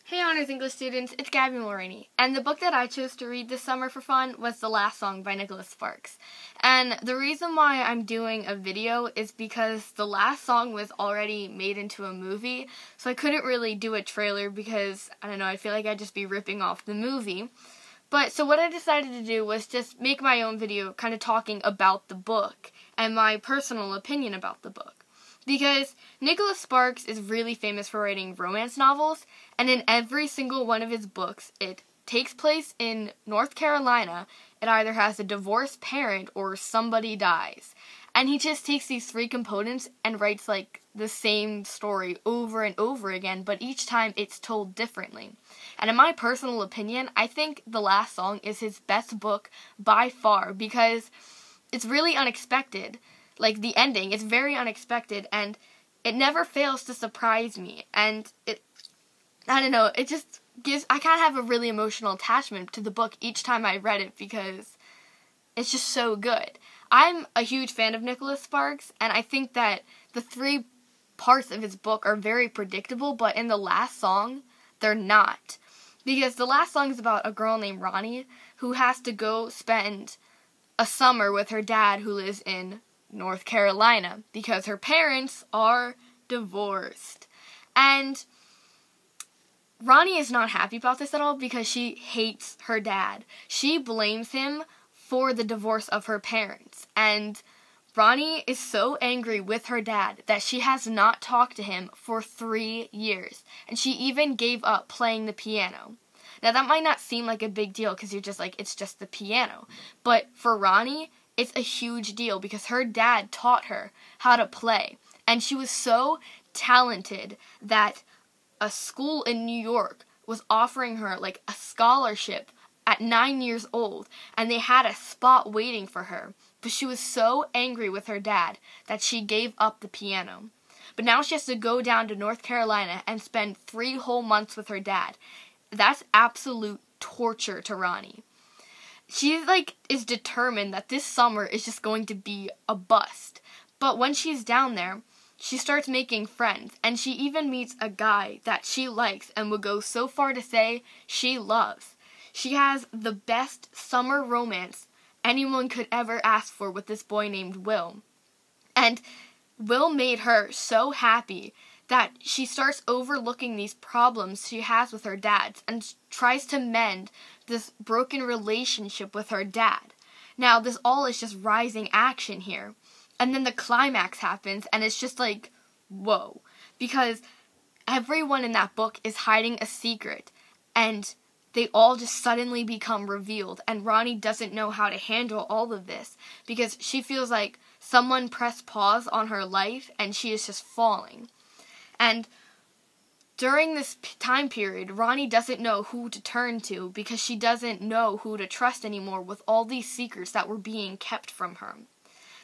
Hey Honors English students, it's Gabby Mulroney, and the book that I chose to read this summer for fun was The Last Song by Nicholas Sparks. And the reason why I'm doing a video is because The Last Song was already made into a movie, so I couldn't really do a trailer because, I don't know, I feel like I'd just be ripping off the movie. So what I decided to do was just make my own video kind of talking about the book and my personal opinion about the book. Because Nicholas Sparks is really famous for writing romance novels, and in every single one of his books, it takes place in North Carolina. It either has a divorced parent or somebody dies. And he just takes these three components and writes like the same story over and over again, but each time it's told differently. And in my personal opinion, I think The Last Song is his best book by far because it's really unexpected. Like, the ending, it's very unexpected, and it never fails to surprise me, and it just gives, I kind of have a really emotional attachment to the book each time I read it, because it's just so good. I'm a huge fan of Nicholas Sparks, and I think that the three parts of his book are very predictable, but in The Last Song, they're not. Because The Last Song is about a girl named Ronnie, who has to go spend a summer with her dad, who lives in North Carolina, because her parents are divorced. And Ronnie is not happy about this at all because she hates her dad. She blames him for the divorce of her parents. And Ronnie is so angry with her dad that she has not talked to him for 3 years. And she even gave up playing the piano. Now, that might not seem like a big deal because you're just like, it's just the piano. But for Ronnie, it's a huge deal because her dad taught her how to play. And she was so talented that a school in New York was offering her like a scholarship at 9 years old. And they had a spot waiting for her. But she was so angry with her dad that she gave up the piano. But now she has to go down to North Carolina and spend 3 whole months with her dad. That's absolute torture to Ronnie. She is determined that this summer is just going to be a bust. But when she's down there, she starts making friends, and she even meets a guy that she likes and would go so far to say she loves. She has the best summer romance anyone could ever ask for with this boy named Will. And Will made her so happy that she starts overlooking these problems she has with her dad and tries to mend this broken relationship with her dad. Now, this all is just rising action here. And then the climax happens, and it's just like, whoa. Because everyone in that book is hiding a secret, and they all just suddenly become revealed. And Ronnie doesn't know how to handle all of this because she feels like someone pressed pause on her life, and she is just falling. And during this time period, Ronnie doesn't know who to turn to because she doesn't know who to trust anymore with all these secrets that were being kept from her.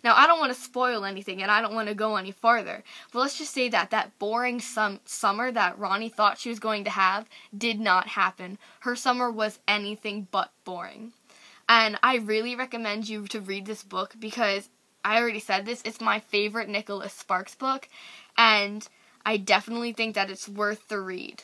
Now, I don't want to spoil anything and I don't want to go any farther, but let's just say that that boring summer that Ronnie thought she was going to have did not happen. Her summer was anything but boring. And I really recommend you to read this book because, I already said this, it's my favorite Nicholas Sparks book, and I definitely think that it's worth the read.